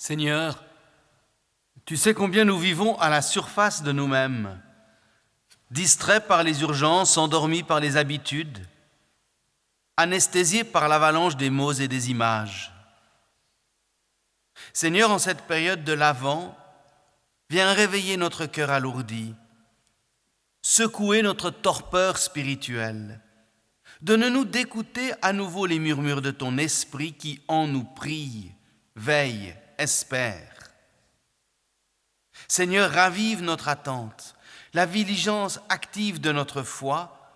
Seigneur, tu sais combien nous vivons à la surface de nous-mêmes, distraits par les urgences, endormis par les habitudes, anesthésiés par l'avalanche des mots et des images. Seigneur, en cette période de l'Avent, viens réveiller notre cœur alourdi, secouer notre torpeur spirituelle. Donne-nous d'écouter à nouveau les murmures de ton esprit qui en nous prie, veille, espère. Seigneur, ravive notre attente, la diligence active de notre foi,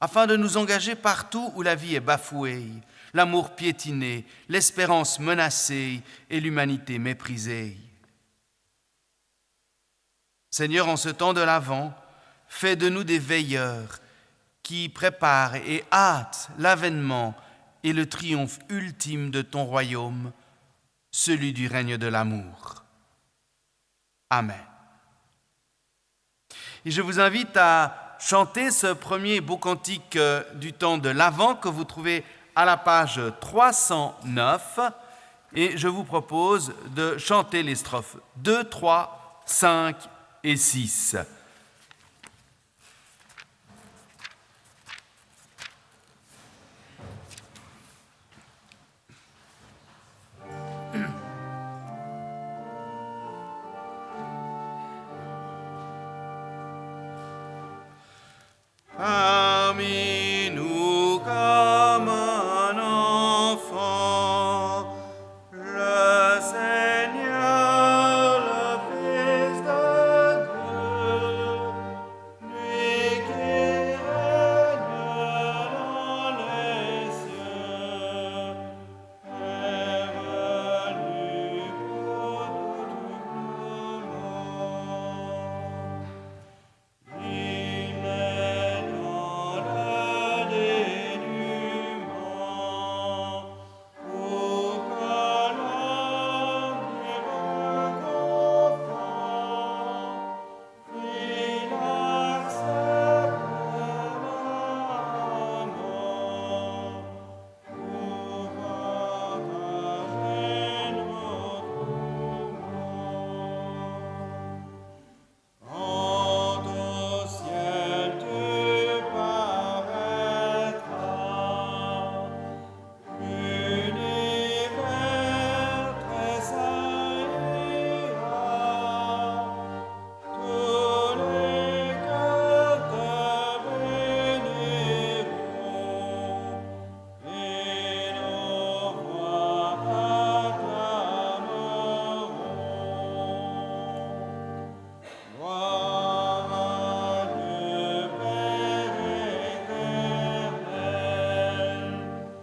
afin de nous engager partout où la vie est bafouée, l'amour piétiné, l'espérance menacée et l'humanité méprisée. Seigneur, en ce temps de l'Avent, fais de nous des veilleurs qui préparent et hâtent l'avènement et le triomphe ultime de ton royaume, celui du règne de l'amour. Amen. Et je vous invite à chanter ce premier beau cantique du temps de l'Avent que vous trouvez à la page 309. Et je vous propose de chanter les strophes 2, 3, 5 et 6. Parmi nous comme un enfant, le Seigneur, le Fils de Dieu, lui qui règne dans les cieux, est venu pour tout le monde. Il est dans le dénuement pour que l'homme libre qu'enfant, il accepte la mort pour partager notre mort. Quand au ciel tu paraîtras, l'univers tressaillira, tous les cœurs te béniront, et nos voix acclameront. Gloire à Dieu Père éternel,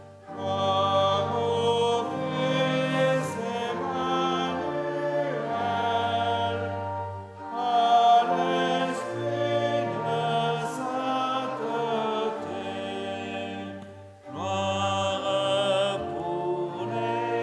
gloire au Fils Emmanuel, à l'Esprit de sainteté, gloire pour l'éternité.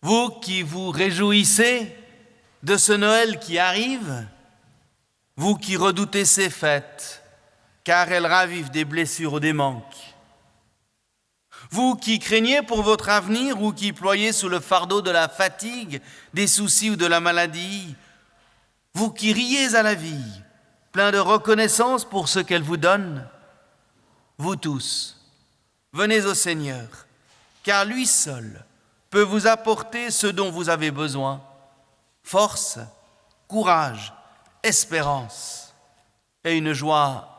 Vous qui vous réjouissez de ce Noël qui arrive, vous qui redoutez ces fêtes, car elles ravivent des blessures ou des manques, vous qui craignez pour votre avenir ou qui ployez sous le fardeau de la fatigue, des soucis ou de la maladie, vous qui riez à la vie, plein de reconnaissance pour ce qu'elle vous donne, vous tous, venez au Seigneur, car lui seul peut vous apporter ce dont vous avez besoin, force, courage, espérance et une joie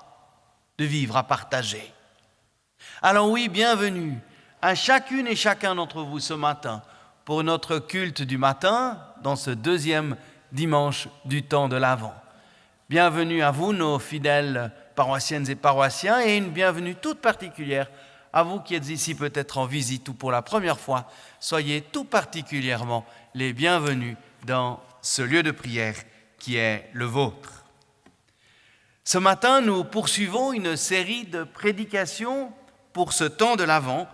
de vivre à partager. Alors oui, bienvenue à chacune et chacun d'entre vous ce matin pour notre culte du matin dans ce deuxième dimanche du temps de l'Avent. Bienvenue à vous, nos fidèles paroissiennes et paroissiens, et une bienvenue toute particulière à vous qui êtes ici peut-être en visite ou pour la première fois. Soyez tout particulièrement les bienvenus dans ce lieu de prière qui est le vôtre. Ce matin, nous poursuivons une série de prédications pour ce temps de l'Avent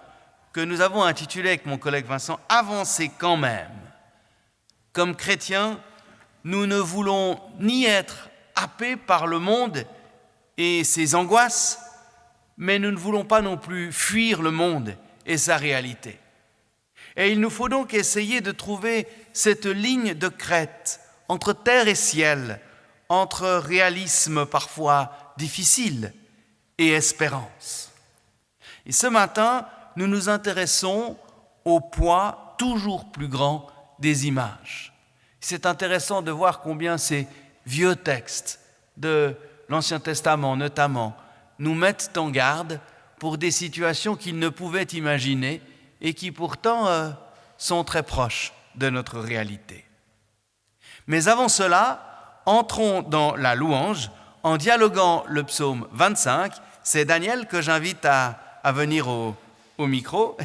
que nous avons intitulé avec mon collègue Vincent « Avancer quand même ». Comme chrétiens, nous ne voulons ni être happés par le monde et ses angoisses, mais nous ne voulons pas non plus fuir le monde et sa réalité. Et il nous faut donc essayer de trouver cette ligne de crête entre terre et ciel, entre réalisme parfois difficile et espérance. Et ce matin, nous nous intéressons au poids toujours plus grand des images. C'est intéressant de voir combien ces vieux textes de l'Ancien Testament notamment nous mettent en garde pour des situations qu'ils ne pouvaient imaginer et qui pourtant sont très proches de notre réalité. Mais avant cela, entrons dans la louange en dialoguant le psaume 25. C'est Daniel que j'invite à venir au micro,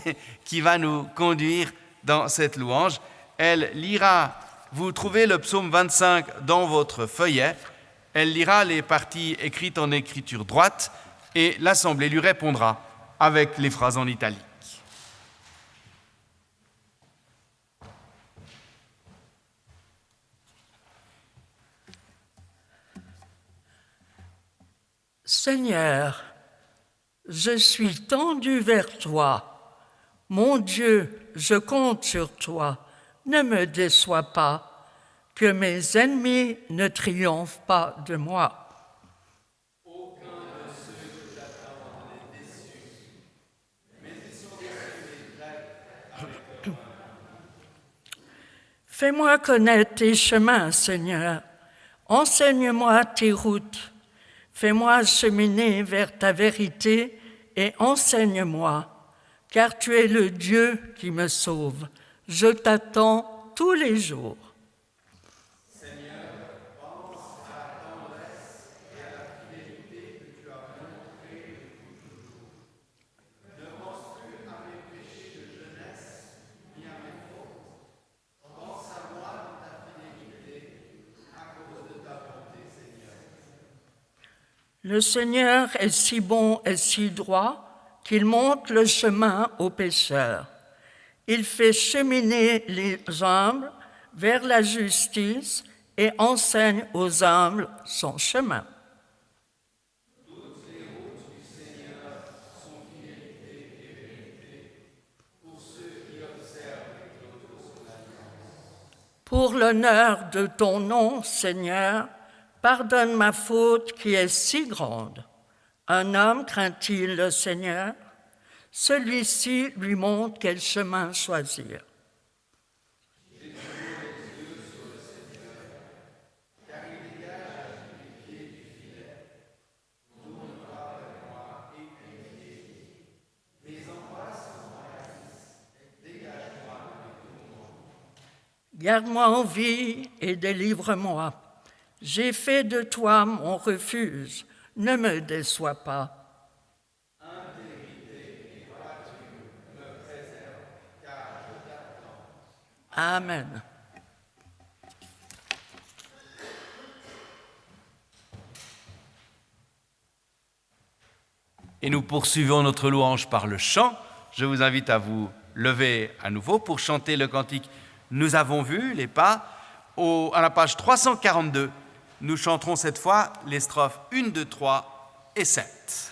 qui va nous conduire dans cette louange. Elle lira, vous trouvez le psaume 25 dans votre feuillet, elle lira les parties écrites en écriture droite et l'Assemblée lui répondra avec les phrases en italique. Seigneur, je suis tendu vers toi. Mon Dieu, je compte sur toi. Ne me déçois pas. Que mes ennemis ne triomphent pas de moi. Aucun de ceux que j'attends n'est déçu, mais ils sont déçus avec leur main. Fais-moi connaître tes chemins, Seigneur. Enseigne-moi tes routes. Fais-moi cheminer vers ta vérité et enseigne-moi, car tu es le Dieu qui me sauve. Je t'attends tous les jours. Seigneur, pense à la tendresse et à la fidélité que tu as montrée depuis toujours. Ne pense plus à mes péchés de jeunesse, ni à mes fautes. Pense à moi dans ta fidélité, à cause de ta bonté, Seigneur. Le Seigneur est si bon et si droit qu'il montre le chemin aux pécheurs. Il fait cheminer les humbles vers la justice et enseigne aux humbles son chemin. Toutes les routes du Seigneur sont fidélité et vérité pour ceux qui observent les clôtures de l'alliance. Pour l'honneur de ton nom, Seigneur, pardonne ma faute qui est si grande. Un homme craint-il le Seigneur? Celui-ci lui montre quel chemin choisir. Garde-moi en vie et délivre-moi. J'ai fait de toi mon refuge, ne me déçois pas. Amen. Et nous poursuivons notre louange par le chant. Je vous invite à vous lever à nouveau pour chanter le cantique « Nous avons vu les pas ». À la page 342, nous chanterons cette fois les strophes 1, 2, 3 et 7.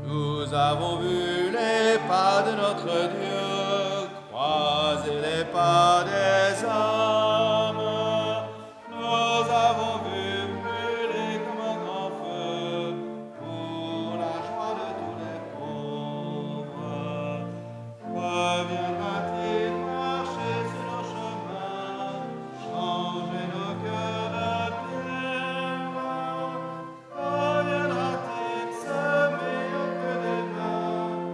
Nous avons vu les pas de notre Dieu, croiser les pas des hommes. Nous avons vu brûler comme un grand feu pour la joie de tous les pauvres. Reviendra-t-il marcher sur nos chemins, changer nos cœurs de pierre? Reviendra-t-il semer au creux des mains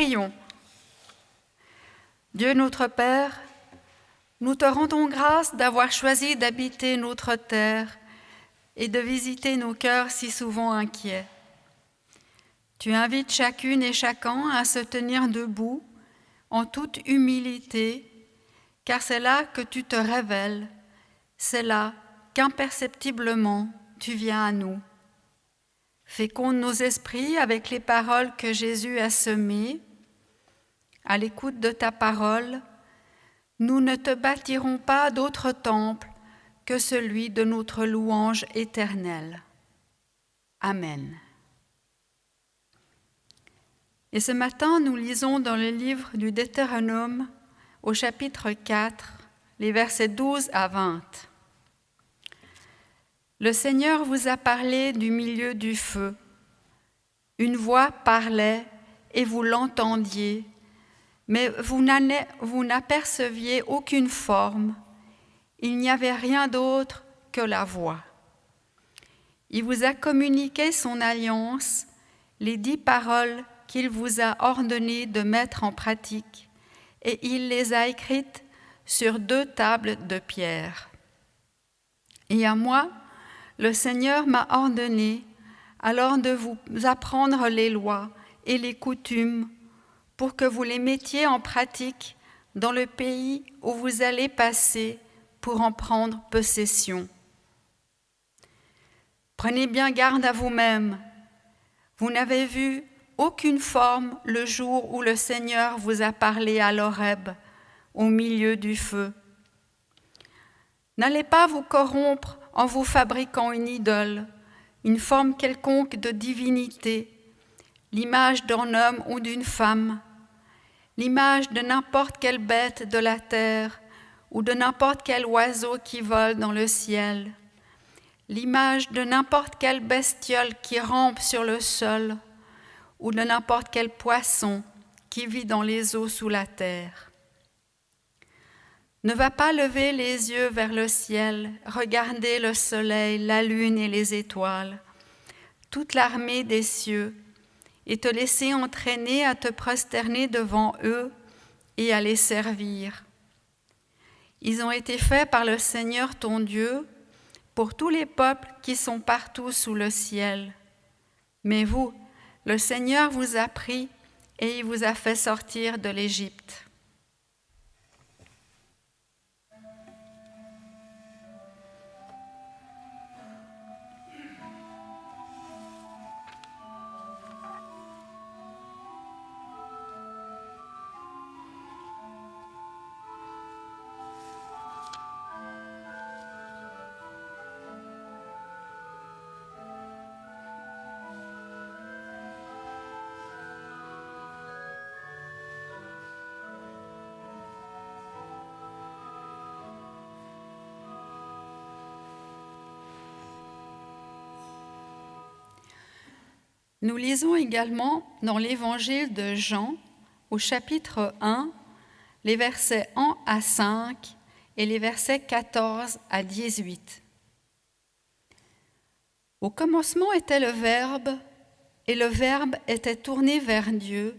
Prions. Dieu notre Père, nous te rendons grâce d'avoir choisi d'habiter notre terre et de visiter nos cœurs si souvent inquiets. Tu invites chacune et chacun à se tenir debout en toute humilité, car c'est là que tu te révèles, c'est là qu'imperceptiblement tu viens à nous. Féconde nos esprits avec les paroles que Jésus a semées. À l'écoute de ta parole, nous ne te bâtirons pas d'autre temple que celui de notre louange éternelle. Amen. Et ce matin, nous lisons dans le livre du Deutéronome, au chapitre 4, les versets 12 à 20. Le Seigneur vous a parlé du milieu du feu. Une voix parlait et vous l'entendiez, mais vous n'aperceviez aucune forme. Il n'y avait rien d'autre que la voix. Il vous a communiqué son alliance, les 10 paroles qu'il vous a ordonné de mettre en pratique, et il les a écrites sur 2 tables de pierre. Et à moi, le Seigneur m'a ordonné alors de vous apprendre les lois et les coutumes pour que vous les mettiez en pratique dans le pays où vous allez passer pour en prendre possession. Prenez bien garde à vous-même. Vous n'avez vu aucune forme le jour où le Seigneur vous a parlé à l'Horeb, au milieu du feu. N'allez pas vous corrompre en vous fabriquant une idole, une forme quelconque de divinité, l'image d'un homme ou d'une femme, l'image de n'importe quelle bête de la terre ou de n'importe quel oiseau qui vole dans le ciel, l'image de n'importe quelle bestiole qui rampe sur le sol ou de n'importe quel poisson qui vit dans les eaux sous la terre. Ne va pas lever les yeux vers le ciel, regarder le soleil, la lune et les étoiles, toute l'armée des cieux, et te laisser entraîner à te prosterner devant eux et à les servir. Ils ont été faits par le Seigneur ton Dieu pour tous les peuples qui sont partout sous le ciel. Mais vous, le Seigneur vous a pris et il vous a fait sortir de l'Égypte. Nous lisons également dans l'Évangile de Jean, au chapitre 1, les versets 1 à 5 et les versets 14 à 18. Au commencement était le Verbe, et le Verbe était tourné vers Dieu,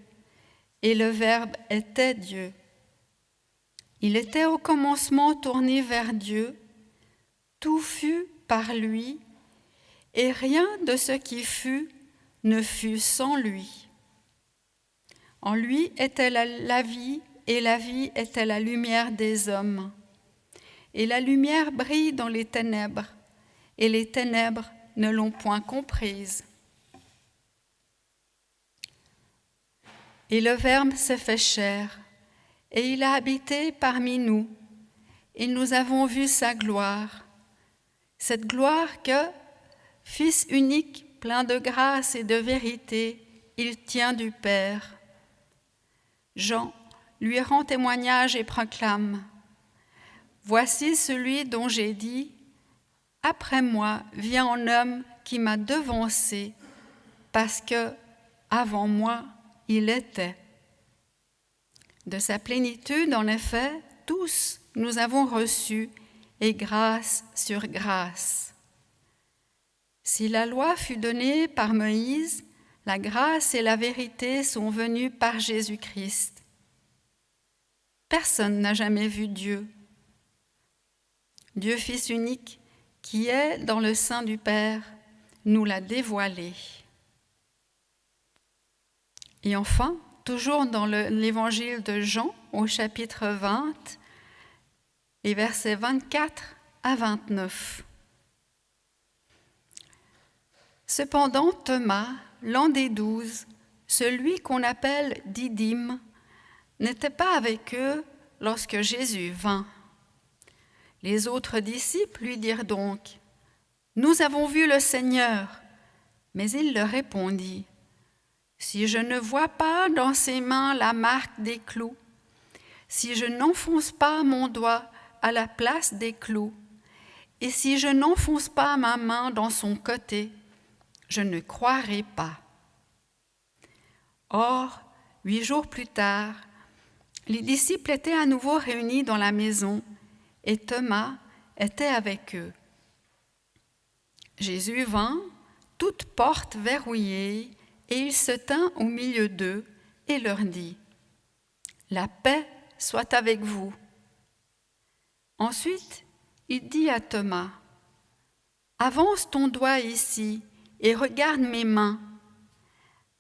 et le Verbe était Dieu. Il était au commencement tourné vers Dieu, tout fut par lui, et rien de ce qui fut ne fut sans lui. En lui était la vie, et la vie était la lumière des hommes. Et la lumière brille dans les ténèbres, et les ténèbres ne l'ont point comprise. Et le Verbe s'est fait chair, et il a habité parmi nous, et nous avons vu sa gloire. Cette gloire que, Fils unique, plein de grâce et de vérité, il tient du Père. Jean lui rend témoignage et proclame : Voici celui dont j'ai dit : Après moi vient un homme qui m'a devancé, parce que, avant moi, il était. De sa plénitude, en effet, tous nous avons reçu, et grâce sur grâce. Si la loi fut donnée par Moïse, La grâce et la vérité sont venues par Jésus-Christ. Personne n'a jamais vu Dieu. Dieu Fils unique, qui est dans le sein du Père, nous l'a dévoilé. Et enfin, toujours dans l'évangile de Jean, au chapitre 20, les versets 24 à 29. Cependant, Thomas, l'un des 12, celui qu'on appelle Didyme, n'était pas avec eux lorsque Jésus vint. Les autres disciples lui dirent donc : « Nous avons vu le Seigneur. » Mais il leur répondit : « Si je ne vois pas dans ses mains la marque des clous, si je n'enfonce pas mon doigt à la place des clous, et si je n'enfonce pas ma main dans son côté, je ne croirai pas. » Or, 8 jours plus tard, les disciples étaient à nouveau réunis dans la maison, et Thomas était avec eux. Jésus vint, toute porte verrouillée, et il se tint au milieu d'eux et leur dit : « La paix soit avec vous. » Ensuite, il dit à Thomas : « Avance ton doigt ici et regarde mes mains.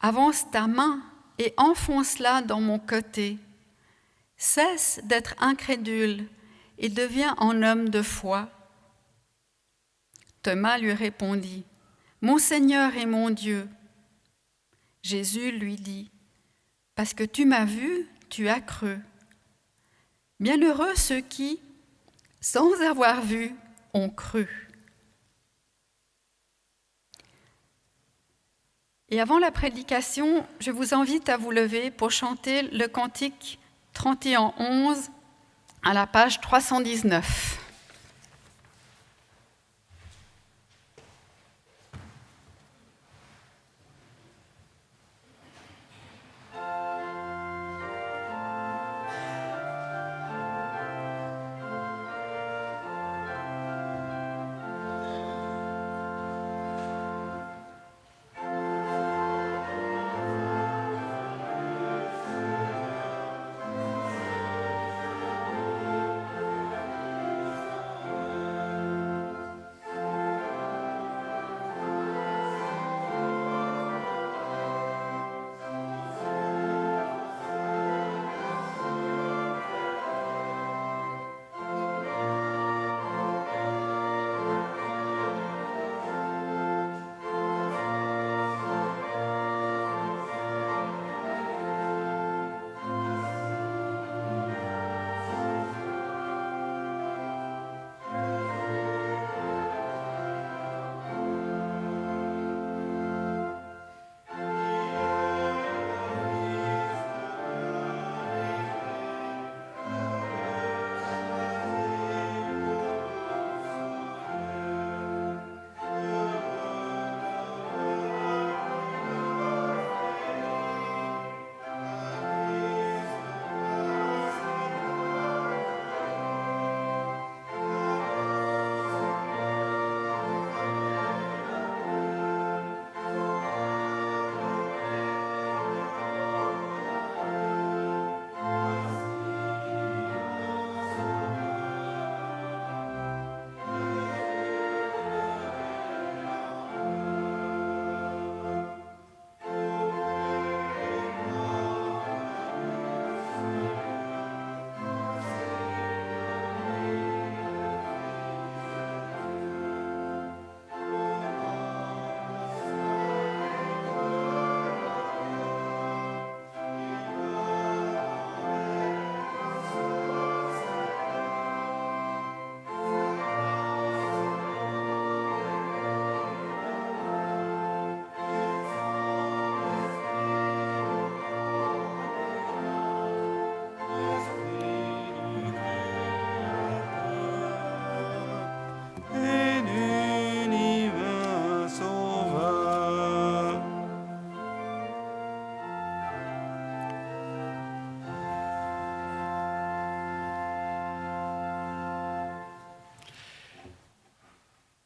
Avance ta main et enfonce-la dans mon côté. Cesse d'être incrédule et deviens un homme de foi. » Thomas lui répondit : « Mon Seigneur et mon Dieu. » Jésus lui dit : « Parce que tu m'as vu, tu as cru. Bienheureux ceux qui, sans avoir vu, ont cru. » Et avant la prédication, je vous invite à vous lever pour chanter le cantique 31:11 à la page 319.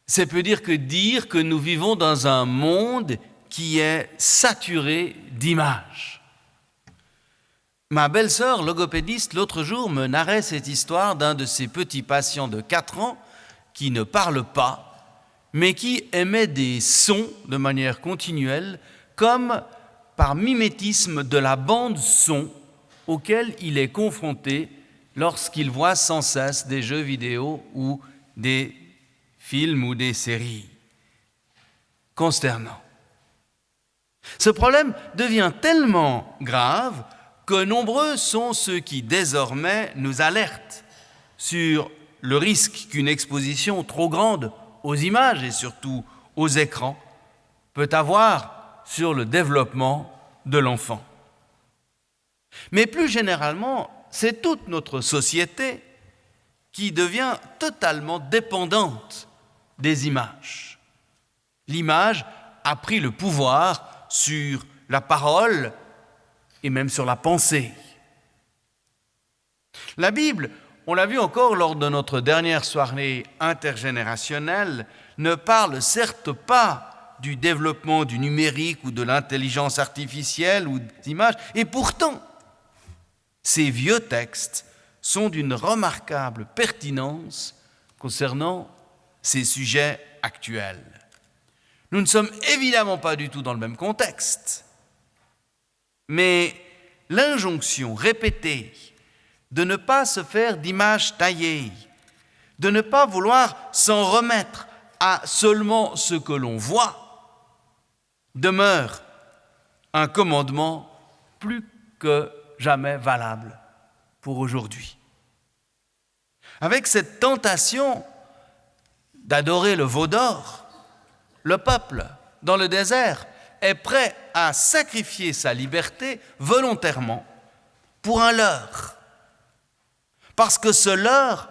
C'est peut dire que nous vivons dans un monde qui est saturé d'images. Ma belle-sœur, logopédiste, l'autre jour me narrait cette histoire d'un de ses petits patients de 4 ans qui ne parle pas, mais qui émet des sons de manière continuelle, comme par mimétisme de la bande son auquel il est confronté lorsqu'il voit sans cesse des jeux vidéo ou des films ou des séries. Consternant. Ce problème devient tellement grave que nombreux sont ceux qui désormais nous alertent sur le risque qu'une exposition trop grande aux images et surtout aux écrans peut avoir sur le développement de l'enfant. Mais plus généralement, c'est toute notre société qui devient totalement dépendante des images. L'image a pris le pouvoir sur la parole et même sur la pensée. La Bible, on l'a vu encore lors de notre dernière soirée intergénérationnelle, ne parle certes pas du développement du numérique ou de l'intelligence artificielle ou des images, et pourtant, ces vieux textes sont d'une remarquable pertinence concernant ces sujets actuels. Nous ne sommes évidemment pas du tout dans le même contexte, mais l'injonction répétée de ne pas se faire d'images taillées, de ne pas vouloir s'en remettre à seulement ce que l'on voit, demeure un commandement plus que jamais valable pour aujourd'hui. Avec cette tentation d'adorer le veau d'or, le peuple, dans le désert, est prêt à sacrifier sa liberté volontairement pour un leurre. Parce que ce leurre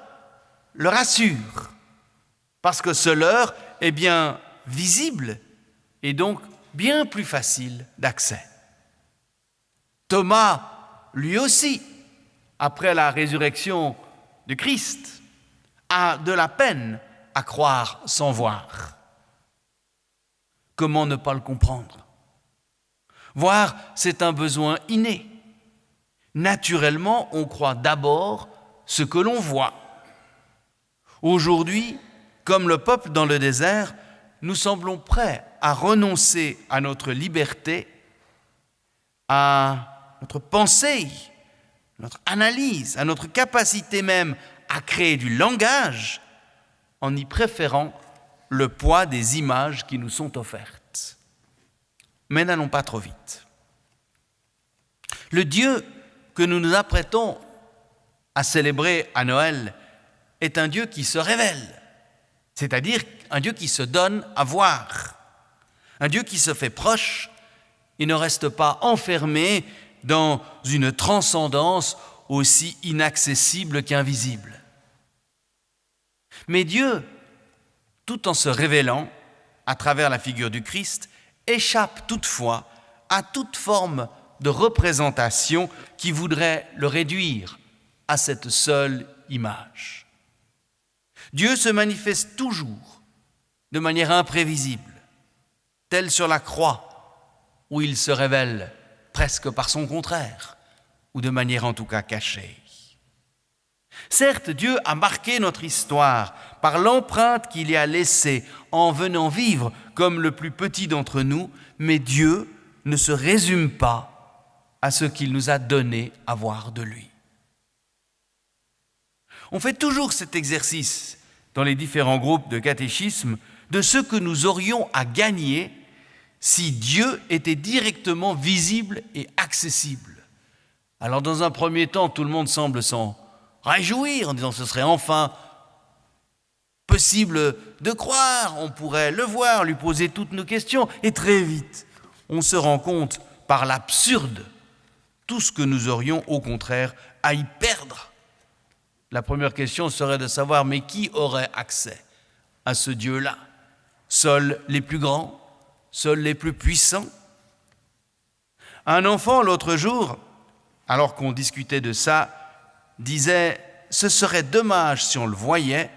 le rassure. Parce que ce leurre est bien visible et donc bien plus facile d'accès. Thomas, lui aussi, après la résurrection de Christ, a de la peine à croire sans voir. Comment ne pas le comprendre? Voir, c'est un besoin inné. Naturellement, on croit d'abord ce que l'on voit. Aujourd'hui, comme le peuple dans le désert, nous semblons prêts à renoncer à notre liberté, à notre pensée, notre analyse, à notre capacité même à créer du langage, en y préférant le poids des images qui nous sont offertes. Mais n'allons pas trop vite. Le Dieu que nous nous apprêtons à célébrer à Noël est un Dieu qui se révèle, c'est-à-dire un Dieu qui se donne à voir, un Dieu qui se fait proche et ne reste pas enfermé dans une transcendance aussi inaccessible qu'invisible. Mais Dieu, tout en se révélant à travers la figure du Christ, échappe toutefois à toute forme de représentation qui voudrait le réduire à cette seule image. Dieu se manifeste toujours de manière imprévisible, tel sur la croix, où il se révèle presque par son contraire, ou de manière en tout cas cachée. Certes, Dieu a marqué notre histoire par l'empreinte qu'il y a laissée en venant vivre comme le plus petit d'entre nous, mais Dieu ne se résume pas à ce qu'il nous a donné à voir de lui. On fait toujours cet exercice dans les différents groupes de catéchisme de ce que nous aurions à gagner si Dieu était directement visible et accessible. Alors dans un premier temps, tout le monde semble s'en réjouir en disant que ce serait enfin possible de croire, on pourrait le voir, lui poser toutes nos questions, et très vite, on se rend compte par l'absurde tout ce que nous aurions au contraire à y perdre. La première question serait de savoir, mais qui aurait accès à ce Dieu-là? Seuls les plus grands? Seuls les plus puissants? Un enfant, l'autre jour, alors qu'on discutait de ça, disait « Ce serait dommage si on le voyait,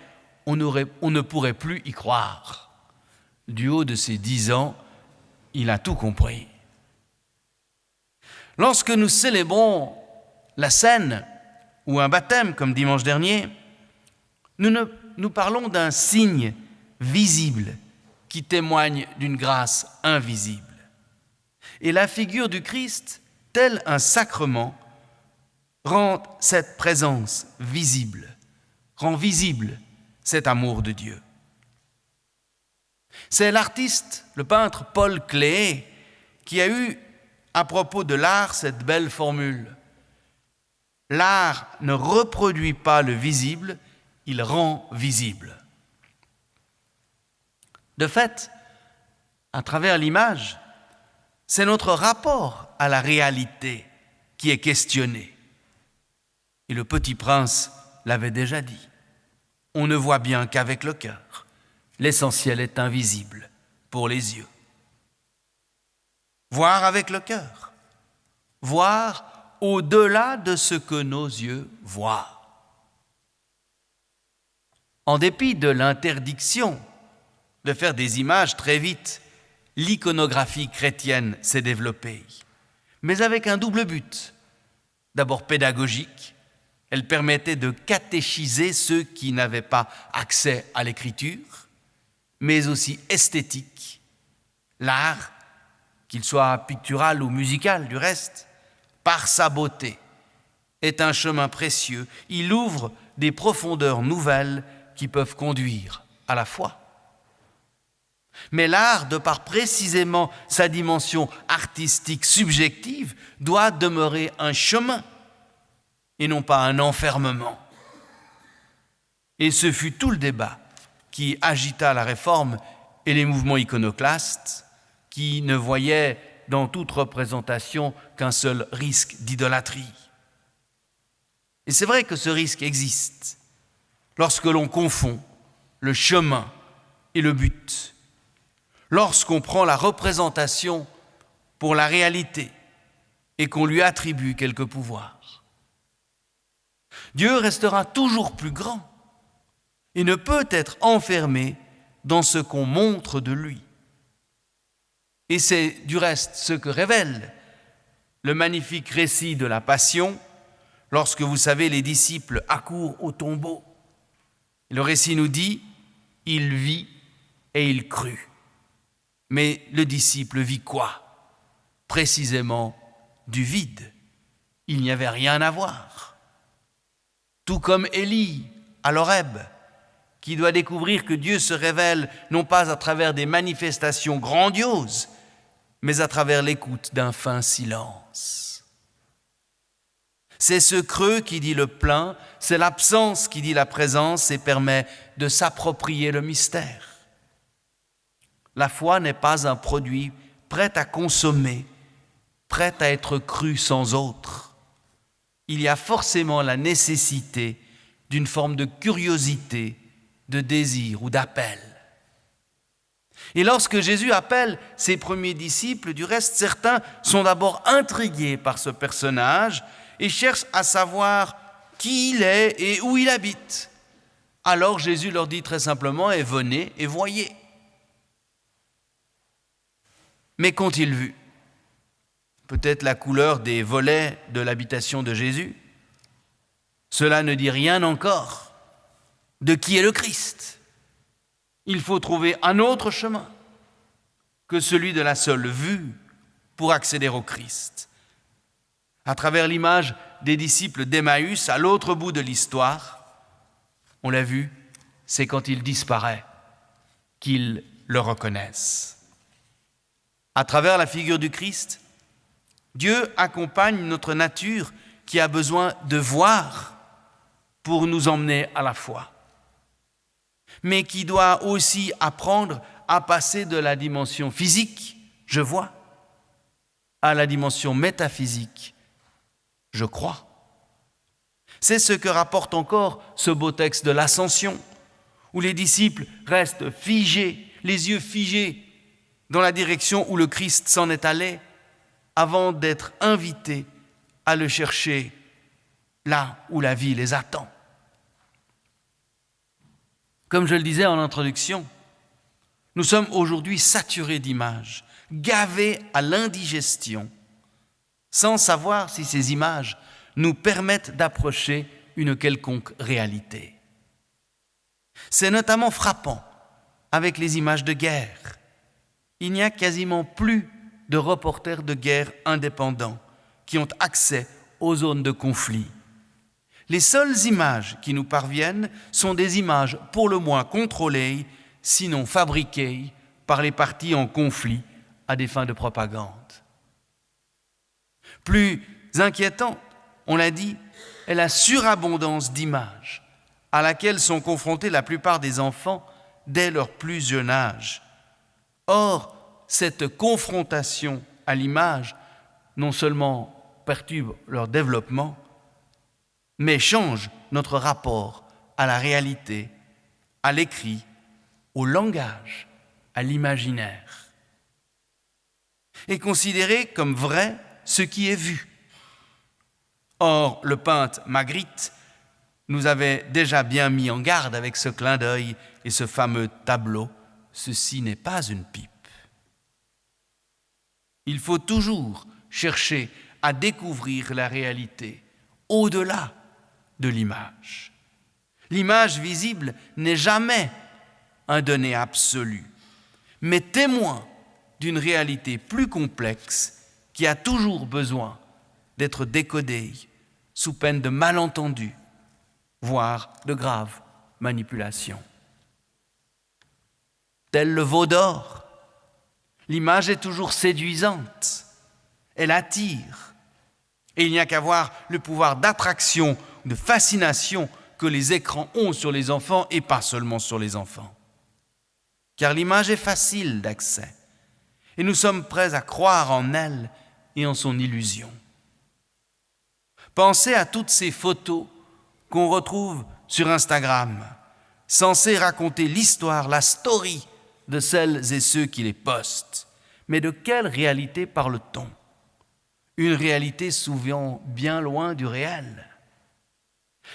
on ne pourrait plus y croire. » Du haut de ses 10 ans, il a tout compris. Lorsque nous célébrons la scène ou un baptême, comme dimanche dernier, nous parlons d'un signe visible qui témoigne d'une grâce invisible. Et la figure du Christ, tel un sacrement, rend cette présence visible, rend visible cet amour de Dieu. C'est l'artiste, le peintre Paul Klee, qui a eu, à propos de l'art, cette belle formule. L'art ne reproduit pas le visible, il rend visible. De fait, à travers l'image, c'est notre rapport à la réalité qui est questionné. Et le Petit Prince l'avait déjà dit. On ne voit bien qu'avec le cœur. L'essentiel est invisible pour les yeux. Voir avec le cœur. Voir au-delà de ce que nos yeux voient. En dépit de l'interdiction de faire des images très vite, l'iconographie chrétienne s'est développée, mais avec un double but. D'abord pédagogique, elle permettait de catéchiser ceux qui n'avaient pas accès à l'écriture, mais aussi esthétique. L'art, qu'il soit pictural ou musical du reste, par sa beauté, est un chemin précieux. Il ouvre des profondeurs nouvelles qui peuvent conduire à la foi. Mais l'art, de par précisément sa dimension artistique subjective, doit demeurer un chemin et non pas un enfermement. Et ce fut tout le débat qui agita la Réforme et les mouvements iconoclastes qui ne voyaient dans toute représentation qu'un seul risque d'idolâtrie. Et c'est vrai que ce risque existe lorsque l'on confond le chemin et le but, lorsqu'on prend la représentation pour la réalité et qu'on lui attribue quelques pouvoirs. Dieu restera toujours plus grand et ne peut être enfermé dans ce qu'on montre de lui. Et c'est du reste ce que révèle le magnifique récit de la Passion, lorsque, vous savez, les disciples accourent au tombeau. Le récit nous dit « Il vit et il crut ». Mais le disciple vit quoi? Précisément du vide. Il n'y avait rien à voir. Tout comme Élie à l'Horeb, qui doit découvrir que Dieu se révèle non pas à travers des manifestations grandioses, mais à travers l'écoute d'un fin silence. C'est ce creux qui dit le plein, c'est l'absence qui dit la présence et permet de s'approprier le mystère. La foi n'est pas un produit prêt à consommer, prêt à être cru sans autre. Il y a forcément la nécessité d'une forme de curiosité, de désir ou d'appel. Et lorsque Jésus appelle ses premiers disciples, du reste, certains sont d'abord intrigués par ce personnage et cherchent à savoir qui il est et où il habite. Alors Jésus leur dit très simplement « Et venez et voyez ». Mais qu'ont-ils vu? Peut-être la couleur des volets de l'habitation de Jésus? Cela ne dit rien encore de qui est le Christ. Il faut trouver un autre chemin que celui de la seule vue pour accéder au Christ. À travers l'image des disciples d'Emmaüs, à l'autre bout de l'histoire, on l'a vu, c'est quand il disparaît qu'ils le reconnaissent. À travers la figure du Christ, Dieu accompagne notre nature qui a besoin de voir pour nous emmener à la foi, mais qui doit aussi apprendre à passer de la dimension physique, je vois, à la dimension métaphysique, je crois. C'est ce que rapporte encore ce beau texte de l'Ascension, où les disciples restent figés, les yeux figés dans la direction où le Christ s'en est allé, avant d'être invités à le chercher là où la vie les attend. Comme je le disais en introduction, nous sommes aujourd'hui saturés d'images, gavés à l'indigestion, sans savoir si ces images nous permettent d'approcher une quelconque réalité. C'est notamment frappant avec les images de guerre. Il n'y a quasiment plus de reporters de guerre indépendants qui ont accès aux zones de conflit. Les seules images qui nous parviennent sont des images pour le moins contrôlées, sinon fabriquées par les partis en conflit à des fins de propagande. Plus inquiétant, on l'a dit, est la surabondance d'images à laquelle sont confrontés la plupart des enfants dès leur plus jeune âge. Or, cette confrontation à l'image non seulement perturbe leur développement, mais change notre rapport à la réalité, à l'écrit, au langage, à l'imaginaire. Et considérer comme vrai ce qui est vu. Or, le peintre Magritte nous avait déjà bien mis en garde avec ce clin d'œil et ce fameux tableau « Ceci n'est pas une pipe ». Il faut toujours chercher à découvrir la réalité au-delà de l'image. L'image visible n'est jamais un donné absolu, mais témoin d'une réalité plus complexe qui a toujours besoin d'être décodée sous peine de malentendus, voire de graves manipulations. Tel le veau d'or, l'image est toujours séduisante, elle attire, et il n'y a qu'à voir le pouvoir d'attraction, de fascination que les écrans ont sur les enfants et pas seulement sur les enfants. Car l'image est facile d'accès et nous sommes prêts à croire en elle et en son illusion. Pensez à toutes ces photos qu'on retrouve sur Instagram, censées raconter l'histoire, la story de celles et ceux qui les postent. Mais de quelle réalité parle-t-on ? Une réalité souvent bien loin du réel.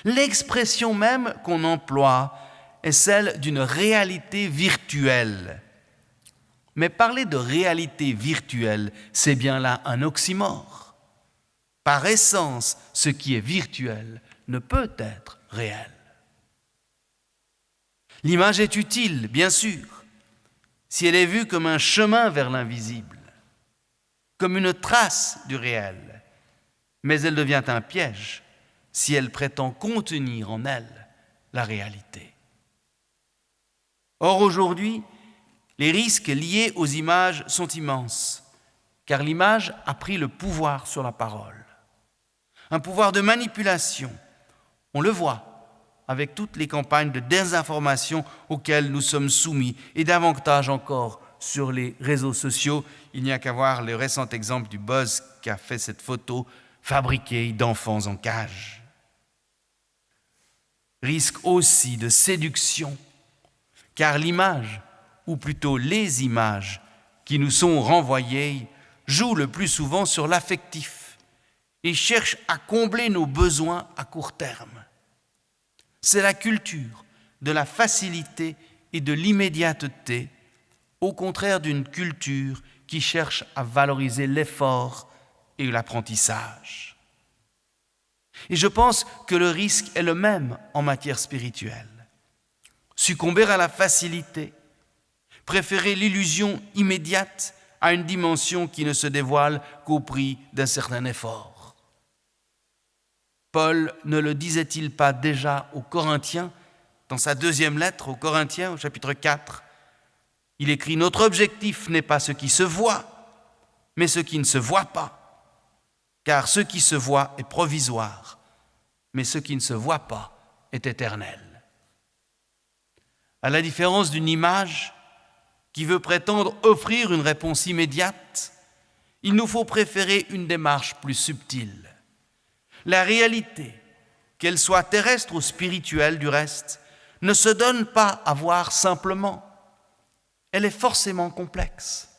L'expression même qu'on emploie est celle d'une réalité virtuelle. Mais parler de réalité virtuelle, c'est bien là un oxymore. Par essence, ce qui est virtuel ne peut être réel. L'image est utile, bien sûr, si elle est vue comme un chemin vers l'invisible, comme une trace du réel, mais elle devient un piège si elle prétend contenir en elle la réalité. Or, aujourd'hui, les risques liés aux images sont immenses, car l'image a pris le pouvoir sur la parole. Un pouvoir de manipulation. On le voit avec toutes les campagnes de désinformation auxquelles nous sommes soumis, et davantage encore sur les réseaux sociaux. Il n'y a qu'à voir le récent exemple du Buzz qui a fait cette photo fabriquée d'enfants en cage. Risque aussi de séduction, car l'image, ou plutôt les images qui nous sont renvoyées, jouent le plus souvent sur l'affectif et cherchent à combler nos besoins à court terme. C'est la culture de la facilité et de l'immédiateté, au contraire d'une culture qui cherche à valoriser l'effort et l'apprentissage. Et je pense que le risque est le même en matière spirituelle. Succomber à la facilité, préférer l'illusion immédiate à une dimension qui ne se dévoile qu'au prix d'un certain effort. Paul ne le disait-il pas déjà aux Corinthiens, dans sa deuxième lettre aux Corinthiens, au chapitre 4 ? Il écrit « Notre objectif n'est pas ce qui se voit, mais ce qui ne se voit pas. Car ce qui se voit est provisoire, mais ce qui ne se voit pas est éternel. » À la différence d'une image qui veut prétendre offrir une réponse immédiate, il nous faut préférer une démarche plus subtile. La réalité, qu'elle soit terrestre ou spirituelle du reste, ne se donne pas à voir simplement. Elle est forcément complexe.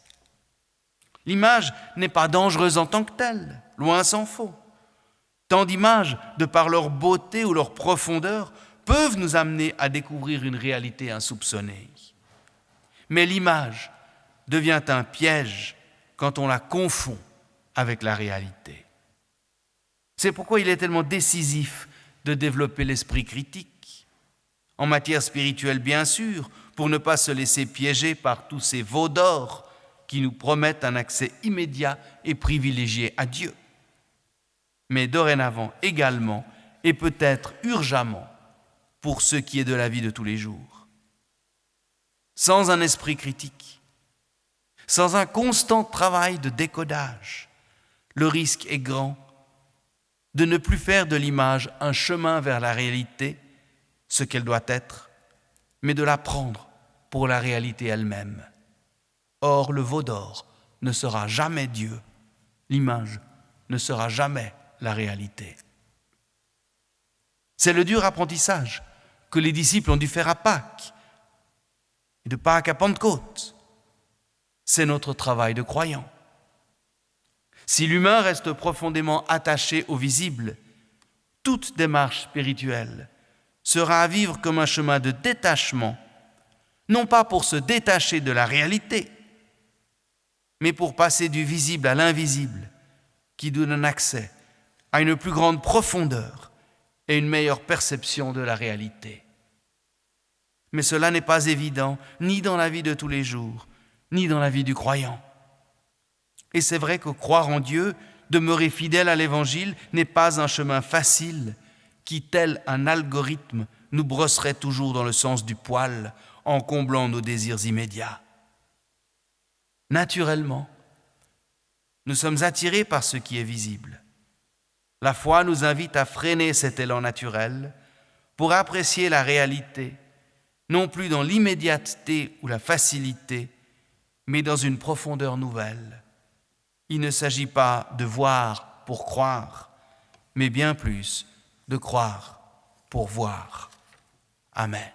L'image n'est pas dangereuse en tant que telle, loin s'en faut. Tant d'images, de par leur beauté ou leur profondeur, peuvent nous amener à découvrir une réalité insoupçonnée. Mais l'image devient un piège quand on la confond avec la réalité. C'est pourquoi il est tellement décisif de développer l'esprit critique. En matière spirituelle, bien sûr, pour ne pas se laisser piéger par tous ces veaux d'or qui nous promettent un accès immédiat et privilégié à Dieu. Mais dorénavant également, et peut-être urgemment, pour ce qui est de la vie de tous les jours. Sans un esprit critique, sans un constant travail de décodage, le risque est grand de ne plus faire de l'image un chemin vers la réalité, ce qu'elle doit être, mais de la prendre pour la réalité elle-même. Or, le veau d'or ne sera jamais Dieu, l'image ne sera jamais la réalité. C'est le dur apprentissage que les disciples ont dû faire à Pâques et de Pâques à Pentecôte. C'est notre travail de croyant. Si l'humain reste profondément attaché au visible, toute démarche spirituelle sera à vivre comme un chemin de détachement, non pas pour se détacher de la réalité, mais pour passer du visible à l'invisible, qui donne un accès à une plus grande profondeur et une meilleure perception de la réalité. Mais cela n'est pas évident, ni dans la vie de tous les jours, ni dans la vie du croyant. Et c'est vrai que croire en Dieu, demeurer fidèle à l'Évangile, n'est pas un chemin facile qui, tel un algorithme, nous brosserait toujours dans le sens du poil en comblant nos désirs immédiats. Naturellement, nous sommes attirés par ce qui est visible. La foi nous invite à freiner cet élan naturel pour apprécier la réalité, non plus dans l'immédiateté ou la facilité, mais dans une profondeur nouvelle. Il ne s'agit pas de voir pour croire, mais bien plus de croire pour voir. Amen.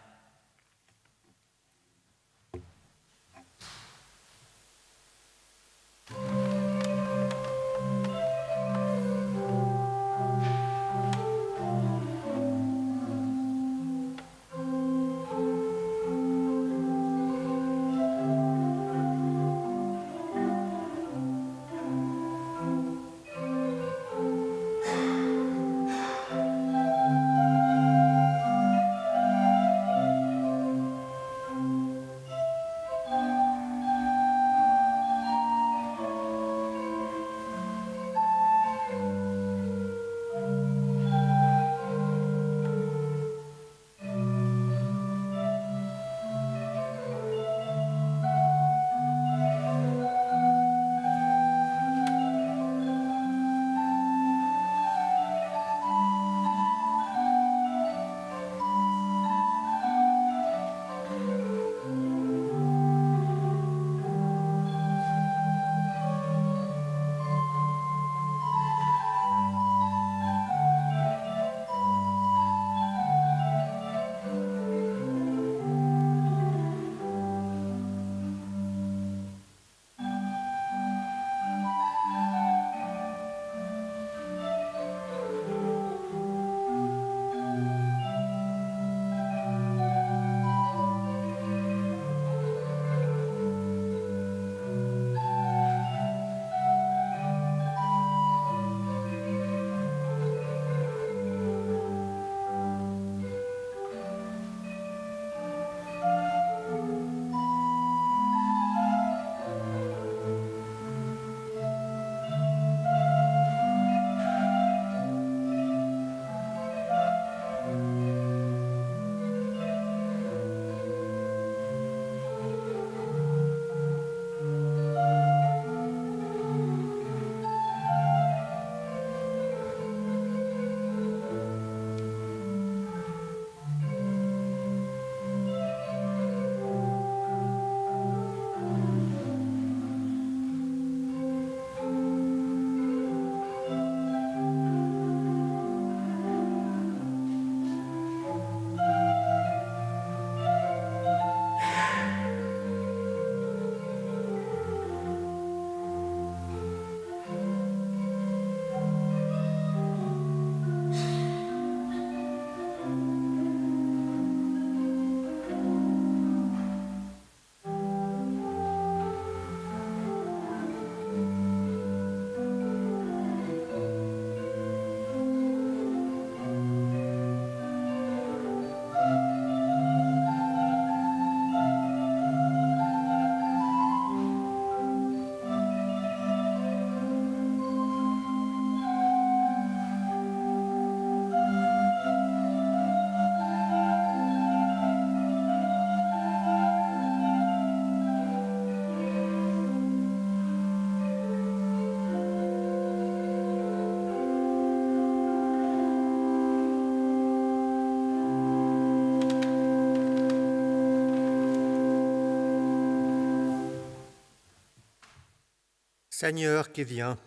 Seigneur qui viens,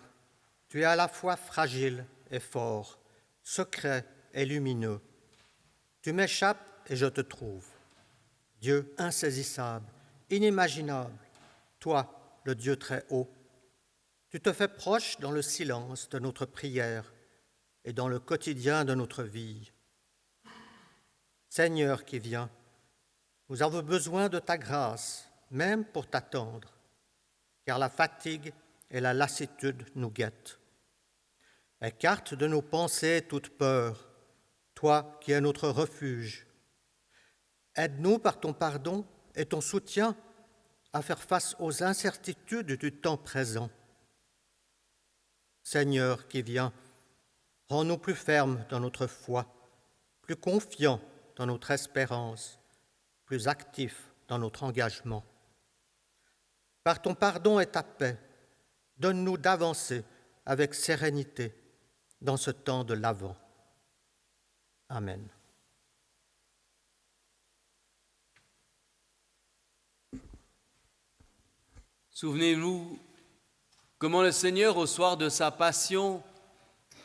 tu es à la fois fragile et fort, secret et lumineux. Tu m'échappes et je te trouve. Dieu insaisissable, inimaginable, toi, le Dieu très haut, tu te fais proche dans le silence de notre prière et dans le quotidien de notre vie. Seigneur qui viens, nous avons besoin de ta grâce, même pour t'attendre, car la fatigue et la lassitude nous guettent. Écarte de nos pensées toute peur, toi qui es notre refuge. Aide-nous par ton pardon et ton soutien à faire face aux incertitudes du temps présent. Seigneur qui viens, rends-nous plus fermes dans notre foi, plus confiants dans notre espérance, plus actifs dans notre engagement. Par ton pardon et ta paix, donne-nous d'avancer avec sérénité dans ce temps de l'Avent. Amen. Souvenez-vous comment le Seigneur, au soir de sa passion,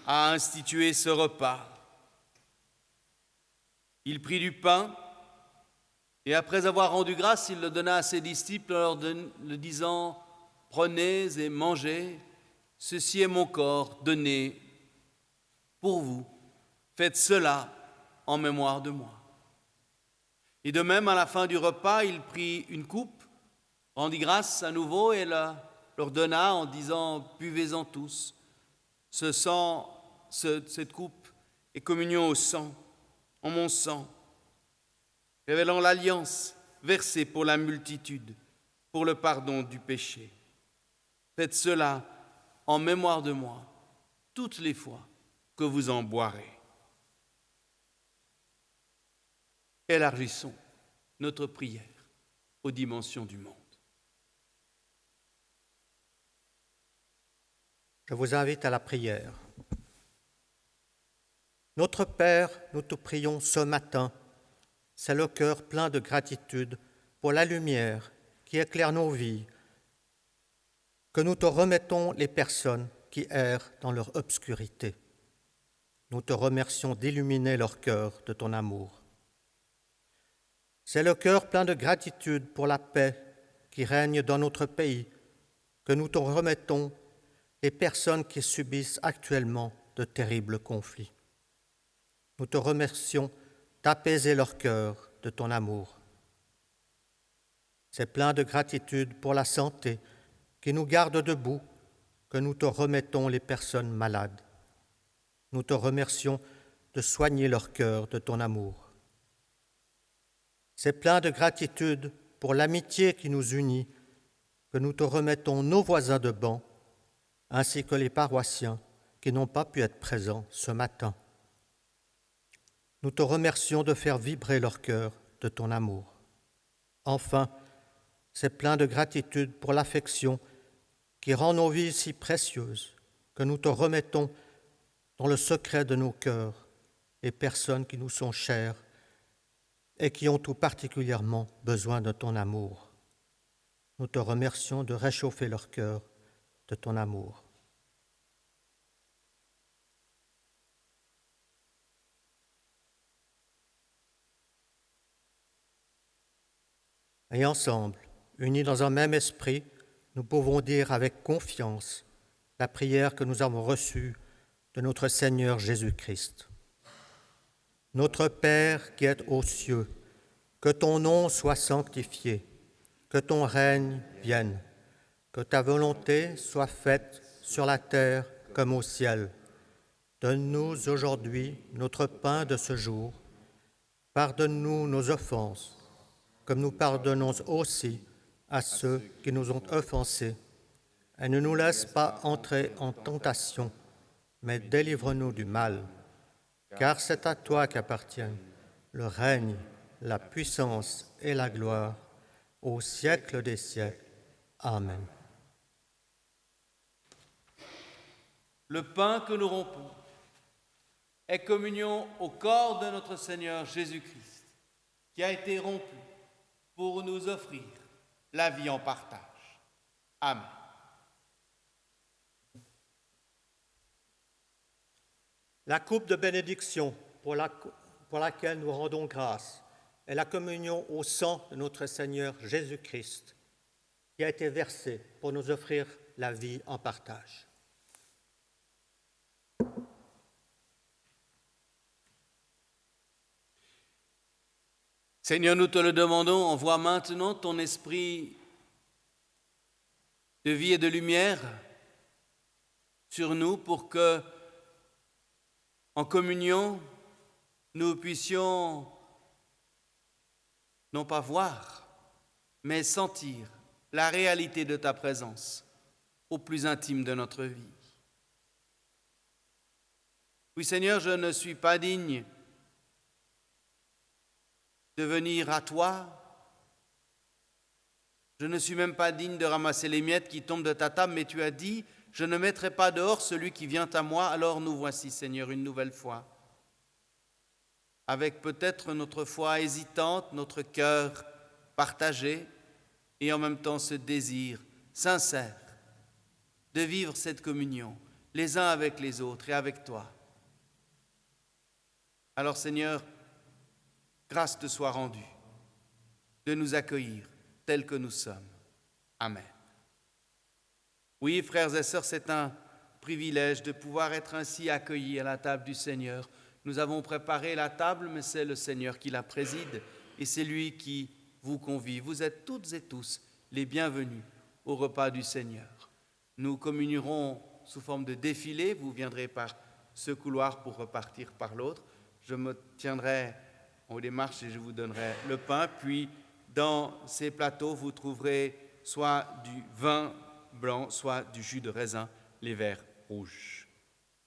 a institué ce repas. Il prit du pain et après avoir rendu grâce, il le donna à ses disciples le disant « Prenez et mangez, ceci est mon corps donné pour vous. Faites cela en mémoire de moi. » Et de même, à la fin du repas, il prit une coupe, rendit grâce à nouveau et leur donna en disant « Buvez-en tous. Cette coupe est communion au sang, en mon sang, révélant l'alliance versée pour la multitude, pour le pardon du péché. Faites cela en mémoire de moi, toutes les fois que vous en boirez. » Élargissons notre prière aux dimensions du monde. Je vous invite à la prière. Notre Père, nous te prions ce matin, c'est le cœur plein de gratitude pour la lumière qui éclaire nos vies, que nous te remettons les personnes qui errent dans leur obscurité. Nous te remercions d'illuminer leur cœur de ton amour. C'est le cœur plein de gratitude pour la paix qui règne dans notre pays, que nous te remettons les personnes qui subissent actuellement de terribles conflits. Nous te remercions d'apaiser leur cœur de ton amour. C'est plein de gratitude pour la santé qui nous garde debout, que nous te remettons les personnes malades. Nous te remercions de soigner leur cœur de ton amour. C'est plein de gratitude pour l'amitié qui nous unit, que nous te remettons nos voisins de banc, ainsi que les paroissiens qui n'ont pas pu être présents ce matin. Nous te remercions de faire vibrer leur cœur de ton amour. Enfin, c'est plein de gratitude pour l'affection qui rend nos vies si précieuses, que nous te remettons dans le secret de nos cœurs les personnes qui nous sont chères et qui ont tout particulièrement besoin de ton amour. Nous te remercions de réchauffer leur cœur de ton amour. Et ensemble, unis dans un même esprit, nous pouvons dire avec confiance la prière que nous avons reçue de notre Seigneur Jésus-Christ. Notre Père qui es aux cieux, que ton nom soit sanctifié, que ton règne vienne, que ta volonté soit faite sur la terre comme au ciel. Donne-nous aujourd'hui notre pain de ce jour. Pardonne-nous nos offenses, comme nous pardonnons aussi à ceux qui nous ont offensés. Et ne nous laisse pas entrer en tentation, mais délivre-nous du mal. Car c'est à toi qu'appartiennent le règne, la puissance et la gloire, au siècle des siècles. Amen. Le pain que nous rompons est communion au corps de notre Seigneur Jésus-Christ, qui a été rompu pour nous offrir la vie en partage. Amen. La coupe de bénédiction pour laquelle nous rendons grâce est la communion au sang de notre Seigneur Jésus-Christ, qui a été versé pour nous offrir la vie en partage. Seigneur, nous te le demandons, envoie maintenant ton esprit de vie et de lumière sur nous pour que, en communion, nous puissions non pas voir, mais sentir la réalité de ta présence au plus intime de notre vie. Oui, Seigneur, je ne suis pas digne de venir à toi. Je ne suis même pas digne de ramasser les miettes qui tombent de ta table, mais tu as dit, je ne mettrai pas dehors celui qui vient à moi. Alors nous voici, Seigneur, une nouvelle fois, avec peut-être notre foi hésitante, notre cœur partagé, et en même temps ce désir sincère de vivre cette communion, les uns avec les autres et avec toi. Alors Seigneur, grâce te soit rendue de nous accueillir tels que nous sommes. Amen. Oui, frères et sœurs, c'est un privilège de pouvoir être ainsi accueillis à la table du Seigneur. Nous avons préparé la table, mais c'est le Seigneur qui la préside et c'est lui qui vous convie. Vous êtes toutes et tous les bienvenus au repas du Seigneur. Nous communierons sous forme de défilé. Vous viendrez par ce couloir pour repartir par l'autre. Je me tiendrai en haut des marches et je vous donnerai le pain. Puis, dans ces plateaux, vous trouverez soit du vin blanc, soit du jus de raisin, les verres rouges.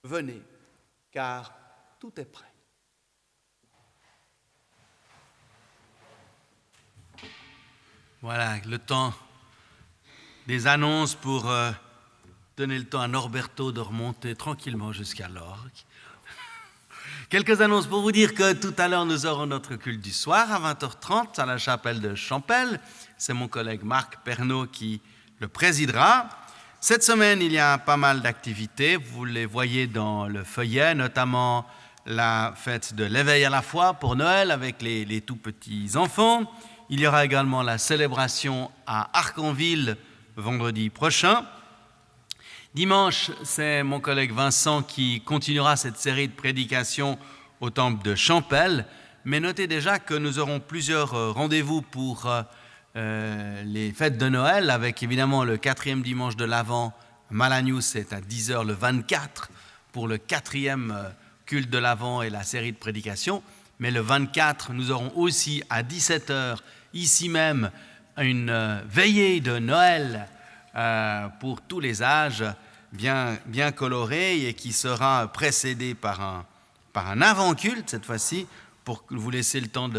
Venez, car tout est prêt. Voilà, le temps des annonces pour donner le temps à Norberto de remonter tranquillement jusqu'à l'orgue. Quelques annonces pour vous dire que tout à l'heure, nous aurons notre culte du soir à 20h30 à la chapelle de Champel. C'est mon collègue Marc Pernaud qui le présidera. Cette semaine, il y a pas mal d'activités. Vous les voyez dans le feuillet, notamment la fête de l'éveil à la foi pour Noël avec les tout petits enfants. Il y aura également la célébration à Arcanville vendredi prochain. Dimanche, c'est mon collègue Vincent qui continuera cette série de prédications au temple de Champel. Mais notez déjà que nous aurons plusieurs rendez-vous pour les fêtes de Noël, avec évidemment le 4e dimanche de l'Avent à Malagnou, c'est à 10h le 24 pour le 4e culte de l'Avent et la série de prédications. Mais le 24, nous aurons aussi à 17h, ici même, une veillée de Noël pour tous les âges, bien colorée et qui sera précédée par un avant-culte cette fois-ci, pour vous laisser le temps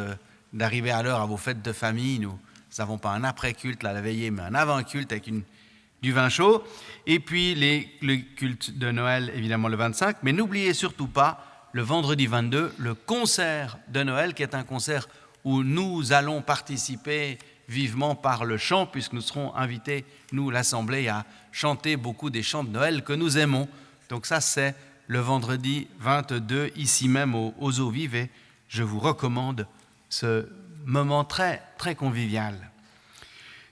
d'arriver à l'heure à vos fêtes de famille. Nous n'avons pas un après-culte à la veillée, mais un avant-culte avec du vin chaud. Et puis le culte de Noël, évidemment, le 25. Mais n'oubliez surtout pas, le vendredi 22, le concert de Noël, qui est un concert où nous allons participer vivement par le chant, puisque nous serons invités, nous, l'Assemblée, à chanter beaucoup des chants de Noël que nous aimons. Donc ça, c'est le vendredi 22, ici même aux Eaux Vives, et je vous recommande ce moment très, très convivial.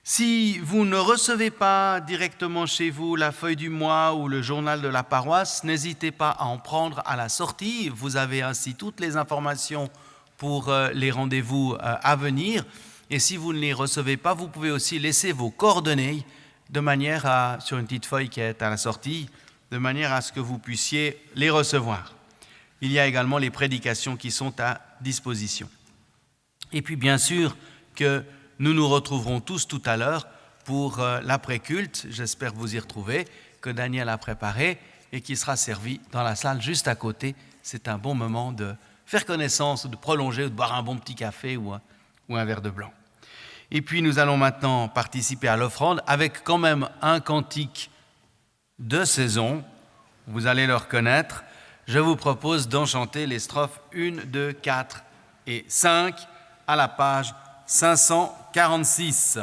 Si vous ne recevez pas directement chez vous la feuille du mois ou le journal de la paroisse, n'hésitez pas à en prendre à la sortie. Vous avez ainsi toutes les informations pour les rendez-vous à venir. Et si vous ne les recevez pas, vous pouvez aussi laisser vos coordonnées de manière sur une petite feuille qui est à la sortie, de manière à ce que vous puissiez les recevoir. Il y a également les prédications qui sont à disposition. Et puis bien sûr que nous nous retrouverons tous tout à l'heure pour l'après-culte, j'espère vous y retrouver, que Daniel a préparé et qui sera servi dans la salle juste à côté. C'est un bon moment de faire connaissance, de prolonger, de boire un bon petit café ou un verre de blanc. Et puis nous allons maintenant participer à l'offrande avec quand même un cantique de saison. Vous allez le reconnaître. Je vous propose d'en chanter les strophes 1, 2, 4 et 5 à la page 546.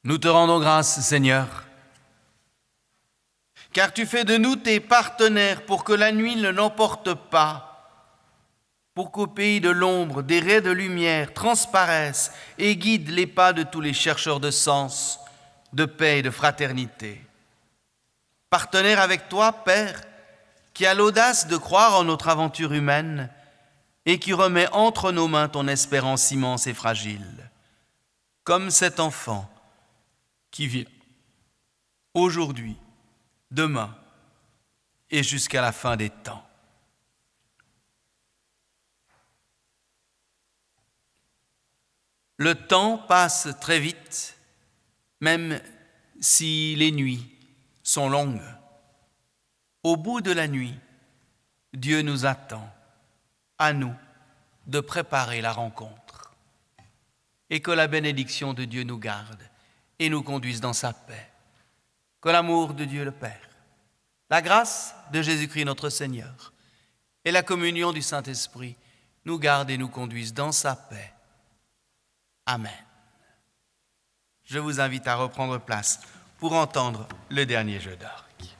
Nous te rendons grâce, Seigneur, car tu fais de nous tes partenaires pour que la nuit ne l'emporte pas, pour qu'au pays de l'ombre, des raies de lumière transparaissent et guident les pas de tous les chercheurs de sens, de paix et de fraternité. Partenaire avec toi, Père, qui a l'audace de croire en notre aventure humaine et qui remet entre nos mains ton espérance immense et fragile, comme cet enfant qui vient aujourd'hui, demain et jusqu'à la fin des temps. Le temps passe très vite, même si les nuits sont longues. Au bout de la nuit, Dieu nous attend, à nous, de préparer la rencontre. Et que la bénédiction de Dieu nous garde et nous conduise dans sa paix. Que l'amour de Dieu le Père, la grâce de Jésus-Christ notre Seigneur et la communion du Saint-Esprit nous gardent et nous conduisent dans sa paix. Amen. Je vous invite à reprendre place pour entendre le dernier jeu d'orgue.